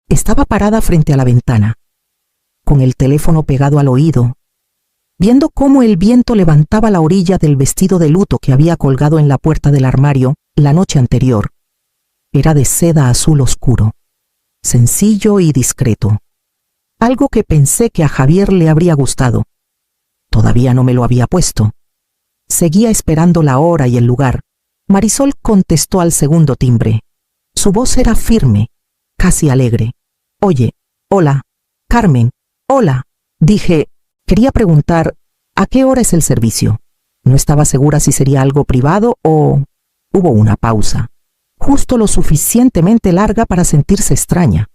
Estaba parada frente a la ventana, con el teléfono pegado al oído, viendo cómo el viento levantaba la orilla del vestido de luto que había colgado en la puerta del armario la noche anterior. Era de seda azul oscuro, sencillo y discreto. Algo que pensé que a Javier le habría gustado. Todavía no me lo había puesto. Seguía esperando la hora y el lugar. Marisol contestó al segundo timbre. Su voz era firme, casi alegre. «Oye, hola, Carmen, hola», dije. Quería preguntar, ¿a qué hora es el servicio? No estaba segura si sería algo privado o... Hubo una pausa, justo lo suficientemente larga para sentirse extraña.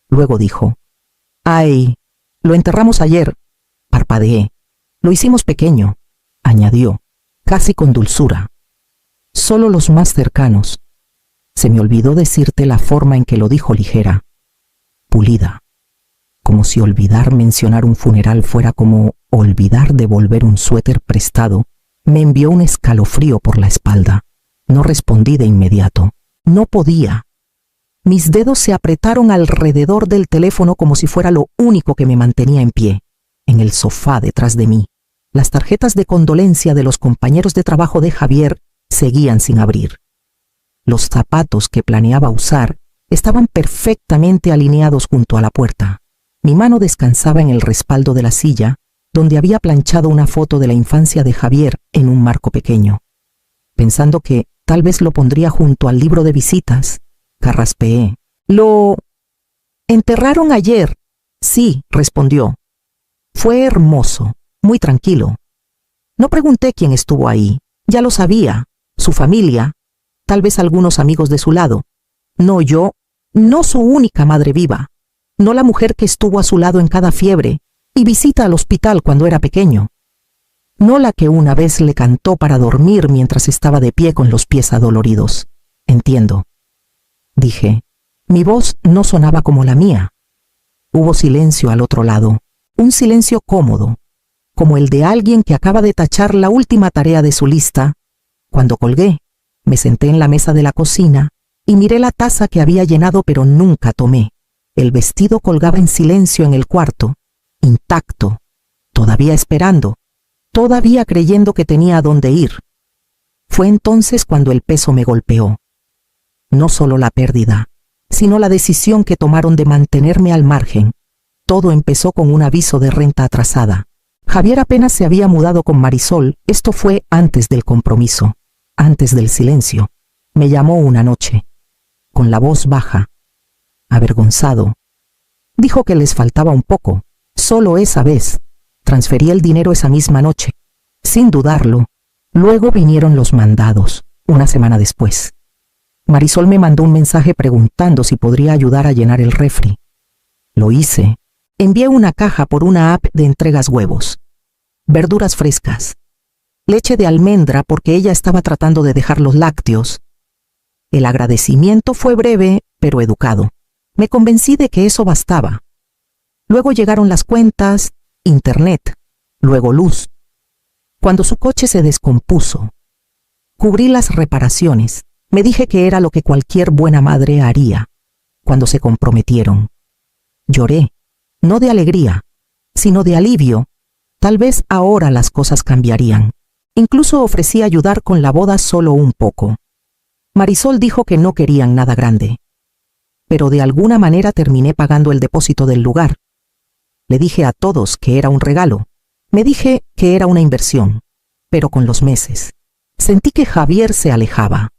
Luego dijo, «Ay, lo enterramos ayer». Parpadeé. «Lo hicimos pequeño», añadió, casi con dulzura. «Solo los más cercanos». Se me olvidó decirte la forma en que lo dijo ligera, pulida. Como si olvidar mencionar un funeral fuera como olvidar devolver un suéter prestado. Me envió un escalofrío por la espalda. No respondí de inmediato. No podía. Mis dedos se apretaron alrededor del teléfono como si fuera lo único que me mantenía en pie. En el sofá detrás de mí, las tarjetas de condolencia de los compañeros de trabajo de Javier seguían sin abrir. Los zapatos que planeaba usar estaban perfectamente alineados junto a la puerta. Mi mano descansaba en el respaldo de la silla, donde había planchado una foto de la infancia de Javier en un marco pequeño. Pensando que tal vez lo pondría junto al libro de visitas, carraspeé. «Lo enterraron ayer». «Sí», respondió. «Fue hermoso, muy tranquilo. No pregunté quién estuvo ahí. Ya lo sabía, su familia, tal vez algunos amigos de su lado. No yo, no su única madre viva. No la mujer que estuvo a su lado en cada fiebre y visita al hospital cuando era pequeño. No la que una vez le cantó para dormir mientras estaba de pie con los pies adoloridos. Entiendo», dije. Mi voz no sonaba como la mía. Hubo silencio al otro lado, un silencio cómodo, como el de alguien que acaba de tachar la última tarea de su lista. Cuando colgué, me senté en la mesa de la cocina y miré la taza que había llenado pero nunca tomé. El vestido colgaba en silencio en el cuarto, intacto, todavía esperando, todavía creyendo que tenía a dónde ir. Fue entonces cuando el peso me golpeó. No solo la pérdida, sino la decisión que tomaron de mantenerme al margen. Todo empezó con un aviso de renta atrasada. Javier apenas se había mudado con Marisol. Esto fue antes del compromiso, antes del silencio. Me llamó una noche, con la voz baja, avergonzado. Dijo que les faltaba un poco, solo esa vez. Transferí el dinero esa misma noche, sin dudarlo. Luego vinieron los mandados, una semana después. Marisol me mandó un mensaje preguntando si podría ayudar a llenar el refri. Lo hice. Envié una caja por una app de entregas huevos, verduras frescas, leche de almendra porque ella estaba tratando de dejar los lácteos. El agradecimiento fue breve, pero educado. Me convencí de que eso bastaba. Luego llegaron las cuentas, internet, luego luz. Cuando su coche se descompuso, cubrí las reparaciones. Me dije que era lo que cualquier buena madre haría. Cuando se comprometieron, lloré, no de alegría, sino de alivio. Tal vez ahora las cosas cambiarían. Incluso ofrecí ayudar con la boda solo un poco. Marisol dijo que no querían nada grande, pero de alguna manera terminé pagando el depósito del lugar. Le dije a todos que era un regalo. Me dije que era una inversión, pero con los meses sentí que Javier se alejaba.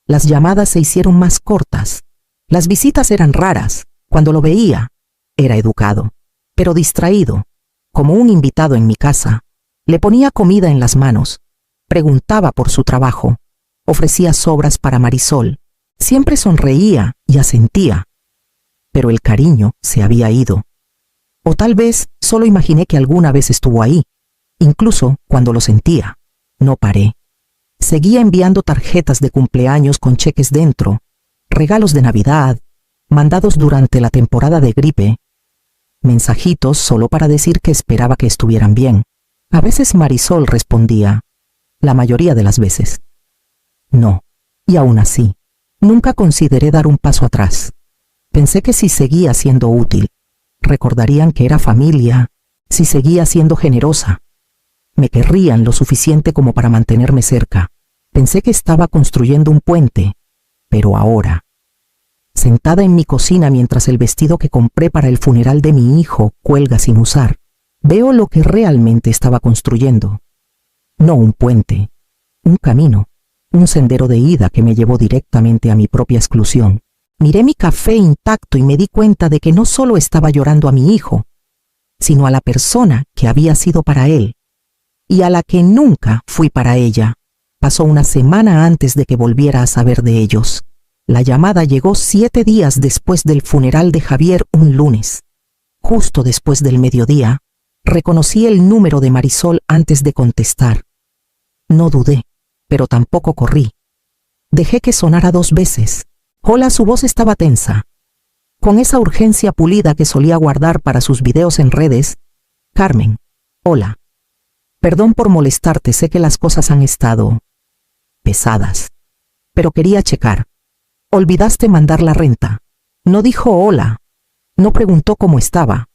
Las llamadas se hicieron más cortas. Las visitas eran raras. Cuando lo veía, era educado, pero distraído, como un invitado en mi casa. Le ponía comida en las manos, preguntaba por su trabajo, ofrecía sobras para Marisol. Siempre sonreía y asentía, pero el cariño se había ido. O tal vez solo imaginé que alguna vez estuvo ahí, incluso cuando lo sentía. No paré. Seguía enviando tarjetas de cumpleaños con cheques dentro, regalos de Navidad, mandados durante la temporada de gripe, mensajitos solo para decir que esperaba que estuvieran bien. A veces Marisol respondía, la mayoría de las veces. No, y aún así, nunca consideré dar un paso atrás. Pensé que si seguía siendo útil, recordarían que era familia, si seguía siendo generosa. Me querrían lo suficiente como para mantenerme cerca. Pensé que estaba construyendo un puente, pero ahora, sentada en mi cocina mientras el vestido que compré para el funeral de mi hijo cuelga sin usar, veo lo que realmente estaba construyendo. No un puente, un camino, un sendero de ida que me llevó directamente a mi propia exclusión. Miré mi café intacto y me di cuenta de que no solo estaba llorando a mi hijo, sino a la persona que había sido para él, y a la que nunca fui para ella. Pasó una semana antes de que volviera a saber de ellos. La llamada llegó 7 días después del funeral de Javier, un lunes. Justo después del mediodía, reconocí el número de Marisol antes de contestar. No dudé, pero tampoco corrí. Dejé que sonara 2 veces. Hola, su voz estaba tensa. Con esa urgencia pulida que solía guardar para sus videos en redes. Carmen, hola. Perdón por molestarte, sé que las cosas han estado pesadas, pero quería checar. Olvidaste mandar la renta. No dijo hola, no preguntó cómo estaba,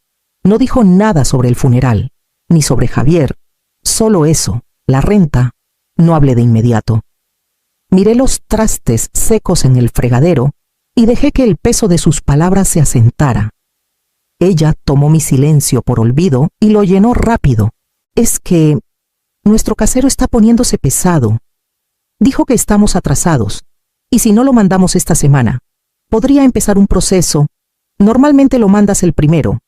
no dijo nada sobre el funeral, ni sobre Javier, solo eso, la renta. No hablé de inmediato. Miré los trastes secos en el fregadero y dejé que el peso de sus palabras se asentara. Ella tomó mi silencio por olvido y lo llenó rápido. Es que nuestro casero está poniéndose pesado. Dijo que estamos atrasados, y si no lo mandamos esta semana, podría empezar un proceso. Normalmente lo mandas el primero.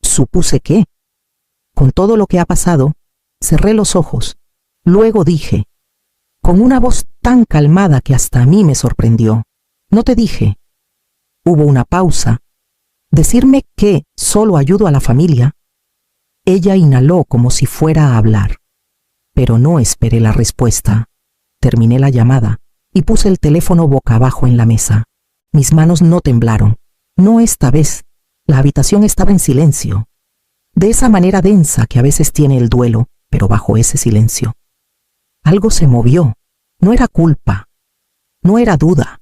Supuse que, con todo lo que ha pasado, cerré los ojos. Luego dije, con una voz tan calmada que hasta a mí me sorprendió, no te dije. Hubo una pausa. ¿Decirme que solo ayudo a la familia? Ella inhaló como si fuera a hablar. Pero no esperé la respuesta. Terminé la llamada y puse el teléfono boca abajo en la mesa. Mis manos no temblaron. No esta vez. La habitación estaba en silencio. De esa manera densa que a veces tiene el duelo, pero bajo ese silencio. Algo se movió. No era culpa. No era duda.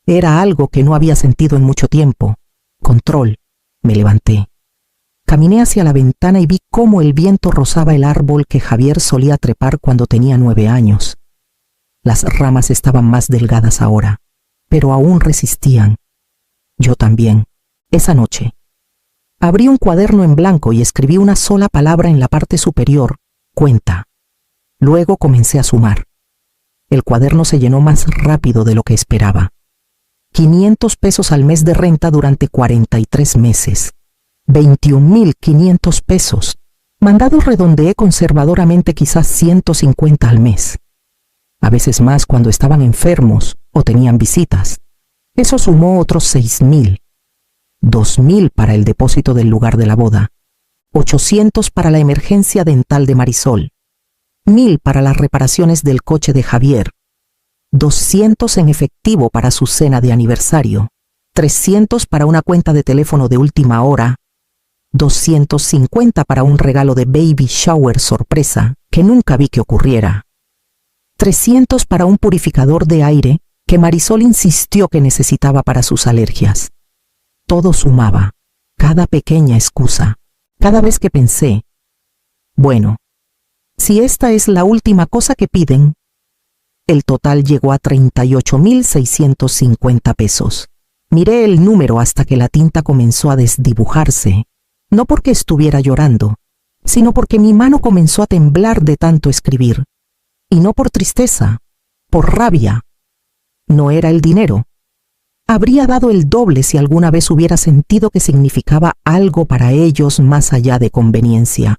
Era algo que no había sentido en mucho tiempo. Control. Me levanté. Caminé hacia la ventana y vi cómo el viento rozaba el árbol que Javier solía trepar cuando tenía 9 años. Las ramas estaban más delgadas ahora, pero aún resistían. Yo también. Esa noche. Abrí un cuaderno en blanco y escribí una sola palabra en la parte superior, cuenta. Luego comencé a sumar. El cuaderno se llenó más rápido de lo que esperaba. 500 pesos al mes de renta durante 43 meses. 21.500 pesos. Mandados redondeé conservadoramente quizás 150 al mes. A veces más cuando estaban enfermos o tenían visitas. Eso sumó otros 6.000. 2.000 para el depósito del lugar de la boda. 800 para la emergencia dental de Marisol. 1.000 para las reparaciones del coche de Javier. 200 en efectivo para su cena de aniversario. 300 para una cuenta de teléfono de última hora. 250 para un regalo de baby shower sorpresa que nunca vi que ocurriera. 300 para un purificador de aire que Marisol insistió que necesitaba para sus alergias. Todo sumaba, cada pequeña excusa, cada vez que pensé, bueno, si esta es la última cosa que piden, el total llegó a 38.650 pesos. Miré el número hasta que la tinta comenzó a desdibujarse, no porque estuviera llorando, sino porque mi mano comenzó a temblar de tanto escribir. Y no por tristeza, por rabia. No era el dinero. Habría dado el doble si alguna vez hubiera sentido que significaba algo para ellos más allá de conveniencia.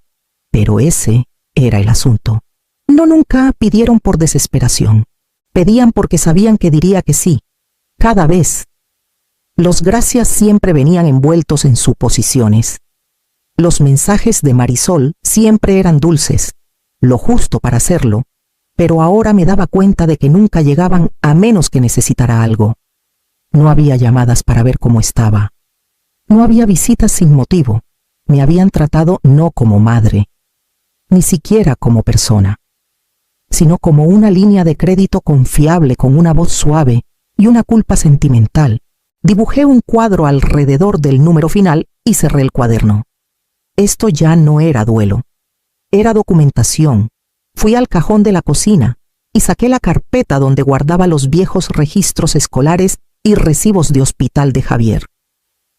Pero ese era el asunto. No, nunca pidieron por desesperación. Pedían porque sabían que diría que sí. Cada vez. Los gracias siempre venían envueltos en suposiciones. Los mensajes de Marisol siempre eran dulces, lo justo para hacerlo, pero ahora me daba cuenta de que nunca llegaban a menos que necesitara algo. No había llamadas para ver cómo estaba. No había visitas sin motivo. Me habían tratado no como madre, ni siquiera como persona, sino como una línea de crédito confiable con una voz suave y una culpa sentimental. Dibujé un cuadro alrededor del número final y cerré el cuaderno. Esto ya no era duelo. Era documentación. Fui al cajón de la cocina y saqué la carpeta donde guardaba los viejos registros escolares y recibos de hospital de Javier.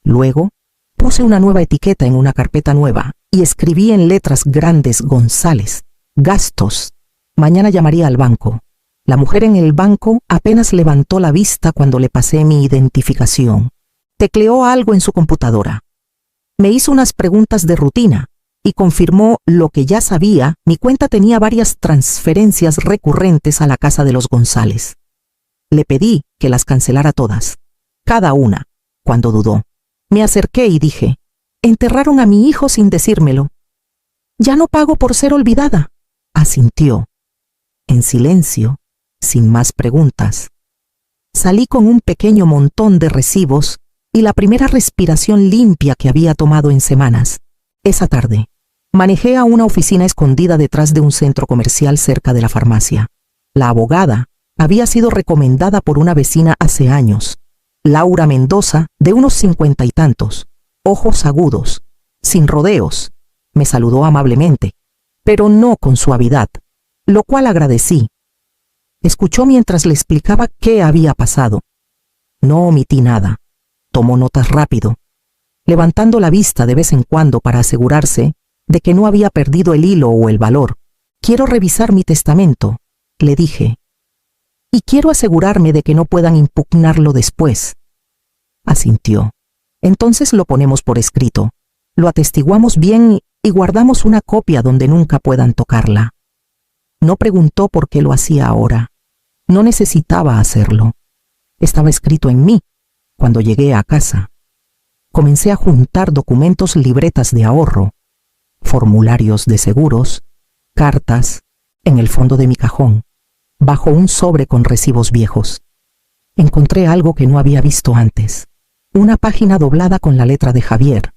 Luego, puse una nueva etiqueta en una carpeta nueva y escribí en letras grandes González, gastos. Mañana llamaría al banco. La mujer en el banco apenas levantó la vista cuando le pasé mi identificación. Tecleó algo en su computadora. Me hizo unas preguntas de rutina y confirmó lo que ya sabía. Mi cuenta tenía varias transferencias recurrentes a la casa de los González. Le pedí que las cancelara todas, cada una, cuando dudó. Me acerqué y dije, enterraron a mi hijo sin decírmelo. Ya no pago por ser olvidada, asintió. En silencio, sin más preguntas. Salí con un pequeño montón de recibos y la primera respiración limpia que había tomado en semanas. Esa tarde, manejé a una oficina escondida detrás de un centro comercial cerca de la farmacia. La abogada había sido recomendada por una vecina hace años. Laura Mendoza, de unos 50 y tantos, ojos agudos, sin rodeos. Me saludó amablemente, pero no con suavidad, lo cual agradecí. Escuchó mientras le explicaba qué había pasado. No omití nada. Tomó notas rápido, levantando la vista de vez en cuando para asegurarse de que no había perdido el hilo o el valor. Quiero revisar mi testamento, le dije, y quiero asegurarme de que no puedan impugnarlo después. Asintió. Entonces lo ponemos por escrito, lo atestiguamos bien y guardamos una copia donde nunca puedan tocarla. No preguntó por qué lo hacía ahora. No necesitaba hacerlo. Estaba escrito en mí. Cuando llegué a casa, comencé a juntar documentos, libretas de ahorro, formularios de seguros, cartas, en el fondo de mi cajón, bajo un sobre con recibos viejos. Encontré algo que no había visto antes. Una página doblada con la letra de Javier,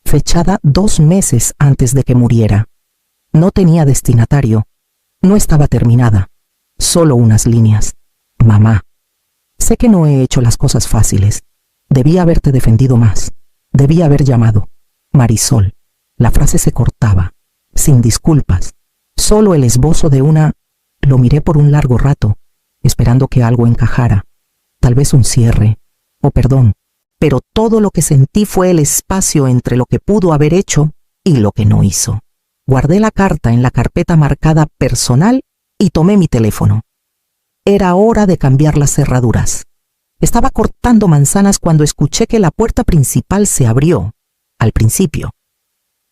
fechada 2 meses antes de que muriera. No tenía destinatario. No estaba terminada. Solo unas líneas. Mamá, sé que no he hecho las cosas fáciles. Debía haberte defendido más. Debía haber llamado. Marisol. La frase se cortaba, sin disculpas. Solo el esbozo de una... Lo miré por un largo rato, esperando que algo encajara. Tal vez un cierre, o perdón. Pero todo lo que sentí fue el espacio entre lo que pudo haber hecho y lo que no hizo. Guardé la carta en la carpeta marcada personal y tomé mi teléfono. Era hora de cambiar las cerraduras. Estaba cortando manzanas cuando escuché que la puerta principal se abrió. Al principio,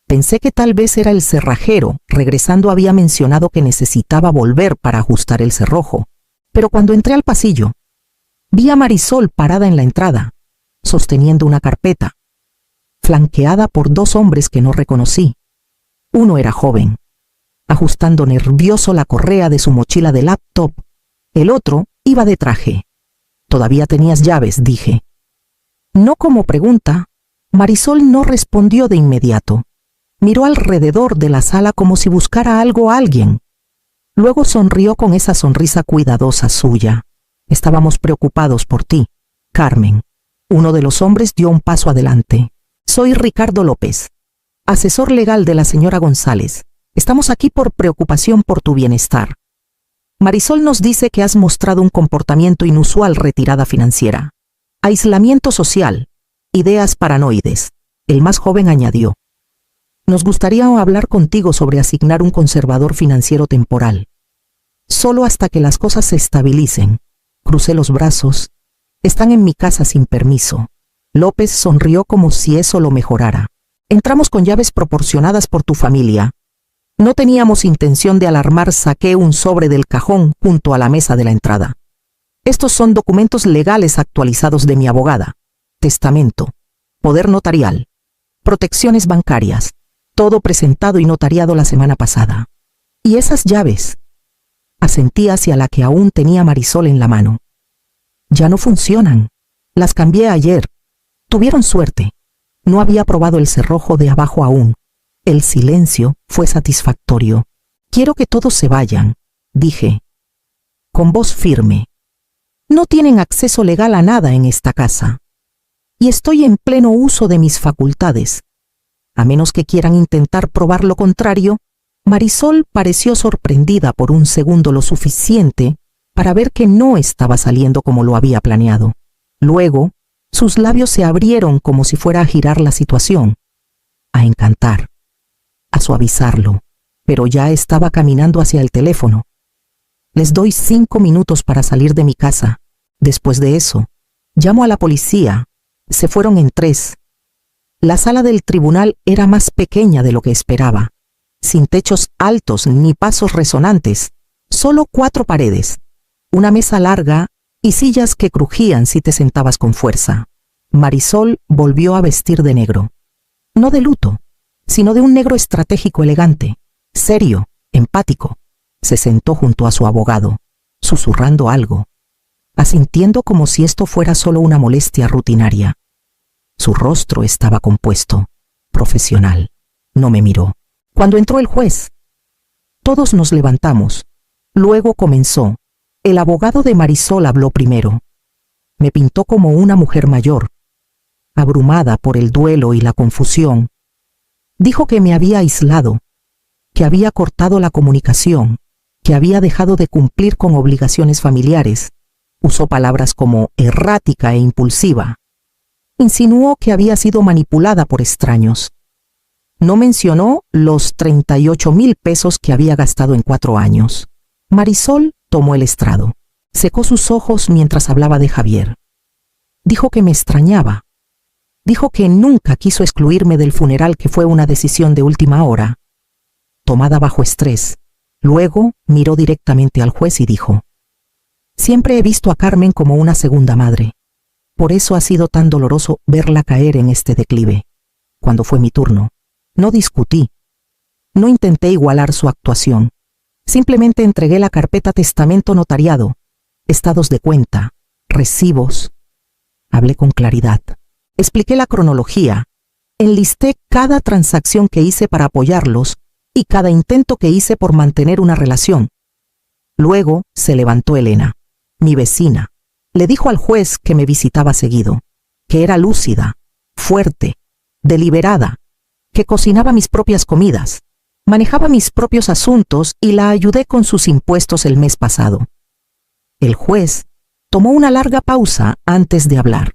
pensé que tal vez era el cerrajero. Regresando había mencionado que necesitaba volver para ajustar el cerrojo. Pero cuando entré al pasillo, vi a Marisol parada en la entrada, sosteniendo una carpeta, flanqueada por 2 hombres que no reconocí. Uno era joven, ajustando nervioso la correa de su mochila de laptop. El otro iba de traje. «¿Todavía tenías llaves?», dije. No como pregunta, Marisol no respondió de inmediato. Miró alrededor de la sala como si buscara algo o alguien. Luego sonrió con esa sonrisa cuidadosa suya. «Estábamos preocupados por ti, Carmen». Uno de los hombres dio un paso adelante. «Soy Ricardo López, asesor legal de la señora González. Estamos aquí por preocupación por tu bienestar. Marisol nos dice que has mostrado un comportamiento inusual, retirada financiera, aislamiento social, ideas paranoides». El más joven añadió: «Nos gustaría hablar contigo sobre asignar un conservador financiero temporal. Solo hasta que las cosas se estabilicen». Crucé los brazos. «Están en mi casa sin permiso». López sonrió como si eso lo mejorara. «Entramos con llaves proporcionadas por tu familia. No teníamos intención de alarmar». Saqué un sobre del cajón junto a la mesa de la entrada. «Estos son documentos legales actualizados de mi abogada. Testamento, poder notarial, protecciones bancarias, todo presentado y notariado la semana pasada». «¿Y esas llaves?». Asentí hacia la que aún tenía Marisol en la mano. «Ya no funcionan. Las cambié ayer. Tuvieron suerte. No había probado el cerrojo de abajo aún». El silencio fue satisfactorio. «Quiero que todos se vayan», dije, con voz firme. «No tienen acceso legal a nada en esta casa. y estoy en pleno uso de mis facultades. A menos que quieran intentar probar lo contrario, Marisol pareció sorprendida por un segundo lo suficiente para ver que no estaba saliendo como lo había planeado. Luego, sus labios se abrieron como si fuera a girar la situación, a encantar, a suavizarlo, pero ya estaba caminando hacia el teléfono. Les doy 5 minutos para salir de mi casa. Después de eso, llamo a la policía. Se fueron en 3. La sala del tribunal era más pequeña de lo que esperaba, sin techos altos ni pasos resonantes, solo 4 paredes, una mesa larga y sillas que crujían si te sentabas con fuerza. Marisol volvió a vestir de negro. No de luto, sino de un negro estratégico elegante, serio, empático. Se sentó junto a su abogado, susurrando algo, asintiendo como si esto fuera solo una molestia rutinaria. Su rostro estaba compuesto, profesional. No me miró. Cuando entró el juez, todos nos levantamos. Luego comenzó. El abogado de Marisol habló primero. Me pintó como una mujer mayor, abrumada por el duelo y la confusión. Dijo que me había aislado, que había cortado la comunicación, que había dejado de cumplir con obligaciones familiares. Usó palabras como errática e impulsiva. Insinuó que había sido manipulada por extraños. No mencionó los 38,000 pesos que había gastado en 4 años. Marisol tomó el estrado. Secó sus ojos mientras hablaba de Javier. Dijo que me extrañaba. Dijo que nunca quiso excluirme del funeral, que fue una decisión de última hora, tomada bajo estrés. Luego miró directamente al juez y dijo: siempre he visto a Carmen como una segunda madre. Por eso ha sido tan doloroso verla caer en este declive. Cuando fue mi turno, no discutí. No intenté igualar su actuación. Simplemente entregué la carpeta testamento notariado, estados de cuenta, recibos. Hablé con claridad. Expliqué la cronología. Enlisté cada transacción que hice para apoyarlos y cada intento que hice por mantener una relación. Luego se levantó Elena, mi vecina. Le dijo al juez que me visitaba seguido, que era lúcida, fuerte, deliberada, que cocinaba mis propias comidas, manejaba mis propios asuntos y la ayudé con sus impuestos el mes pasado. El juez tomó una larga pausa antes de hablar.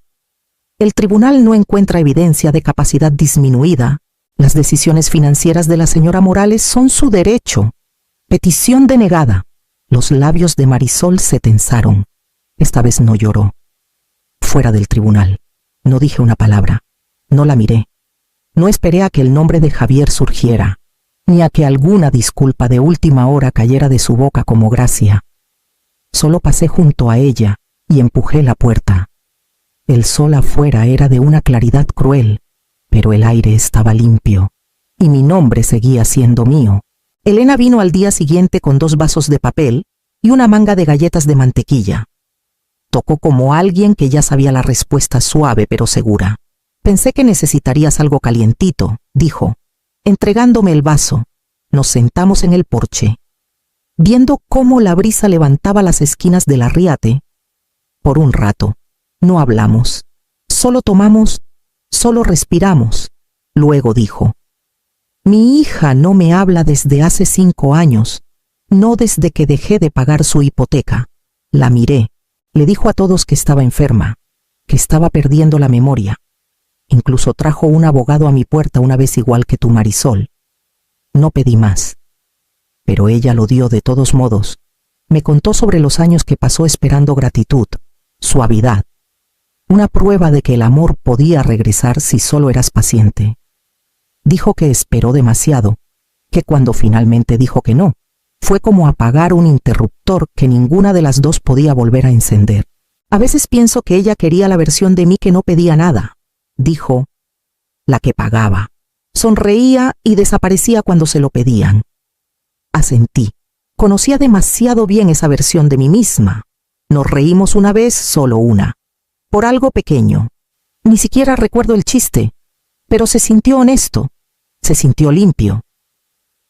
El tribunal no encuentra evidencia de capacidad disminuida. Las decisiones financieras de la señora Morales son su derecho. Petición denegada. Los labios de Marisol se tensaron. Esta vez no lloró. Fuera del tribunal. No dije una palabra. No la miré. No esperé a que el nombre de Javier surgiera, ni a que alguna disculpa de última hora cayera de su boca como gracia. Solo pasé junto a ella y empujé la puerta. El sol afuera era de una claridad cruel, pero el aire estaba limpio, y mi nombre seguía siendo mío. Elena vino al día siguiente con 2 vasos de papel y una manga de galletas de mantequilla. Tocó como alguien que ya sabía la respuesta, suave pero segura. Pensé que necesitarías algo calientito, dijo, entregándome el vaso. Nos sentamos en el porche, viendo cómo la brisa levantaba las esquinas del arriate. Por un rato, no hablamos, solo tomamos, solo respiramos. Luego dijo: mi hija no me habla desde hace 5 años, no desde que dejé de pagar su hipoteca. La miré, le dijo a todos que estaba enferma, que estaba perdiendo la memoria. Incluso trajo un abogado a mi puerta una vez, igual que tú, Marisol. No pedí más, pero ella lo dio de todos modos. Me contó sobre los años que pasó esperando gratitud, suavidad, una prueba de que el amor podía regresar si solo eras paciente. Dijo que esperó demasiado, que cuando finalmente dijo que no, fue como apagar un interruptor que ninguna de las dos podía volver a encender. A veces pienso que ella quería la versión de mí que no pedía nada, dijo, la que pagaba. Sonreía y desaparecía cuando se lo pedían. Asentí. Conocía demasiado bien esa versión de mí misma. Nos reímos una vez, solo una, por algo pequeño. Ni siquiera recuerdo el chiste, pero se sintió honesto, se sintió limpio.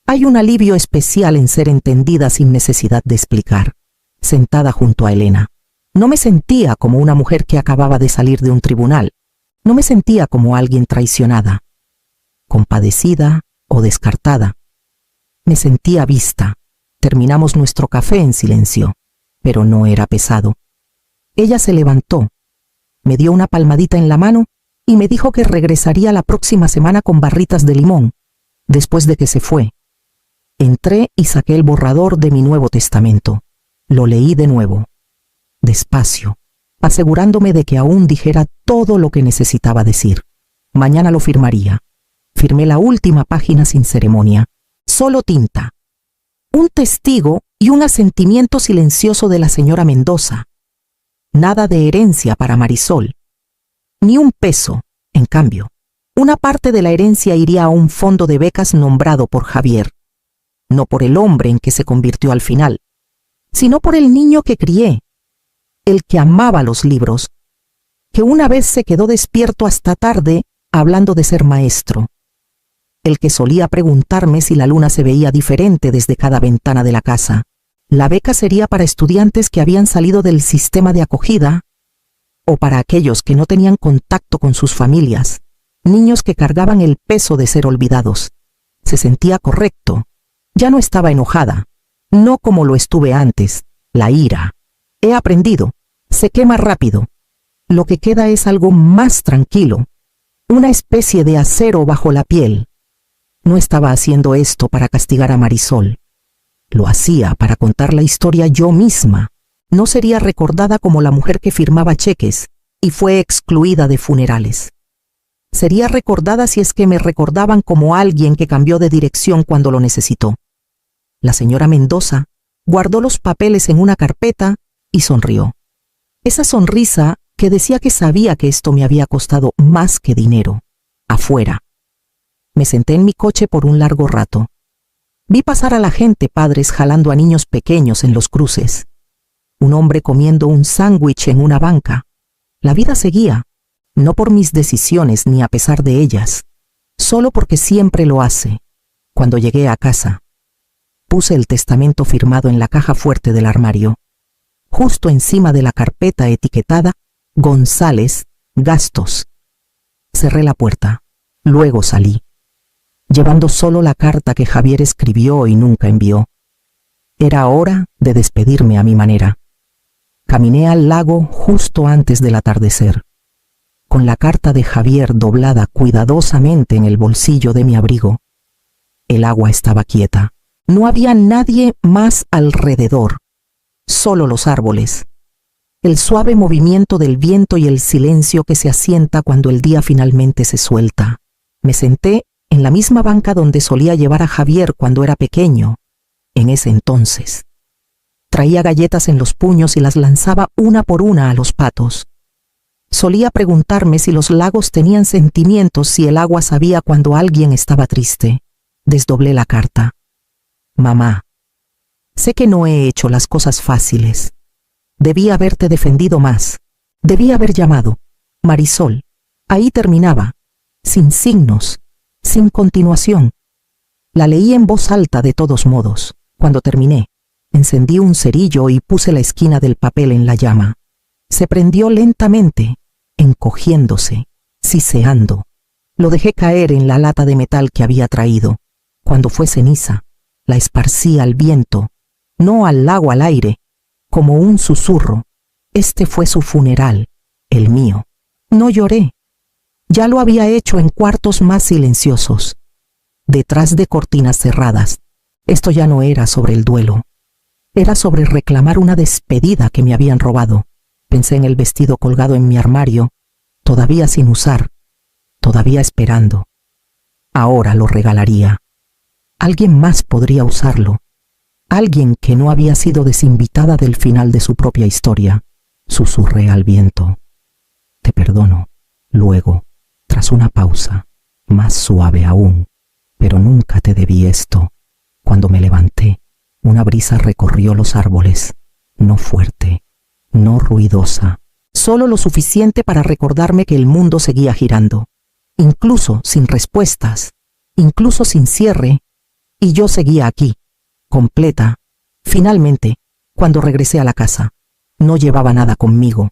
Hay un alivio especial en ser entendida sin necesidad de explicar. Sentada junto a Elena, no me sentía como una mujer que acababa de salir de un tribunal. No me sentía como alguien traicionada, compadecida o descartada. Me sentía vista. Terminamos nuestro café en silencio, pero no era pesado. Ella se levantó, me dio una palmadita en la mano y me dijo que regresaría la próxima semana con barritas de limón. Después de que se fue, entré y saqué el borrador de mi Nuevo Testamento. Lo leí de nuevo, despacio, asegurándome de que aún dijera todo lo que necesitaba decir. Mañana lo firmaría. Firmé la última página sin ceremonia, solo tinta, un testigo y un asentimiento silencioso de la señora Mendoza. Nada de herencia para Marisol, ni un peso. En cambio, una parte de la herencia iría a un fondo de becas nombrado por Javier, no por el hombre en que se convirtió al final, sino por el niño que crié, el que amaba los libros, que una vez se quedó despierto hasta tarde hablando de ser maestro, el que solía preguntarme si la luna se veía diferente desde cada ventana de la casa. La beca sería para estudiantes que habían salido del sistema de acogida o para aquellos que no tenían contacto con sus familias, niños que cargaban el peso de ser olvidados. Se sentía correcto. Ya no estaba enojada, no como lo estuve antes, la ira. He aprendido, se quema rápido. Lo que queda es algo más tranquilo, una especie de acero bajo la piel. No estaba haciendo esto para castigar a Marisol. Lo hacía para contar la historia yo misma. No sería recordada como la mujer que firmaba cheques y fue excluida de funerales. Sería recordada si es que me recordaban como alguien que cambió de dirección cuando lo necesitó. La señora Mendoza guardó los papeles en una carpeta y sonrió. Esa sonrisa que decía que sabía que esto me había costado más que dinero. Afuera. Me senté en mi coche por un largo rato. Vi pasar a la gente, padres jalando a niños pequeños en los cruces. Un hombre comiendo un sándwich en una banca. La vida seguía, no por mis decisiones ni a pesar de ellas, solo porque siempre lo hace. Cuando llegué a casa, puse el testamento firmado en la caja fuerte del armario, justo encima de la carpeta etiquetada González, gastos. Cerré la puerta, luego salí, llevando solo la carta que Javier escribió y nunca envió. Era hora de despedirme a mi manera. Caminé al lago justo antes del atardecer, con la carta de Javier doblada cuidadosamente en el bolsillo de mi abrigo. El agua estaba quieta. No había nadie más alrededor, solo los árboles, el suave movimiento del viento y el silencio que se asienta cuando el día finalmente se suelta. Me senté en la misma banca donde solía llevar a Javier cuando era pequeño, en ese entonces. Traía galletas en los puños y las lanzaba una por una a los patos. Solía preguntarme si los lagos tenían sentimientos, si el agua sabía cuando alguien estaba triste. Desdoblé la carta. Mamá, sé que no he hecho las cosas fáciles. Debí haberte defendido más. Debí haber llamado. Marisol. Ahí terminaba, sin signos, sin continuación. La leí en voz alta de todos modos. Cuando terminé, encendí un cerillo y puse la esquina del papel en la llama. Se prendió lentamente, encogiéndose, siseando. Lo dejé caer en la lata de metal que había traído. Cuando fue ceniza, la esparcí al viento, no al lago, al aire, como un susurro. Este fue su funeral, el mío. No lloré. Ya lo había hecho en cuartos más silenciosos, detrás de cortinas cerradas. Esto ya no era sobre el duelo. Era sobre reclamar una despedida que me habían robado. Pensé en el vestido colgado en mi armario, todavía sin usar, todavía esperando. Ahora lo regalaría. Alguien más podría usarlo. Alguien que no había sido desinvitada del final de su propia historia. Susurré al viento. Te perdono. Luego, tras una pausa, más suave aún, pero nunca te debí esto. Cuando me levanté, una brisa recorrió los árboles, no fuerte, no ruidosa, solo lo suficiente para recordarme que el mundo seguía girando, incluso sin respuestas, incluso sin cierre, y yo seguía aquí, completa. Finalmente, cuando regresé a la casa, no llevaba nada conmigo,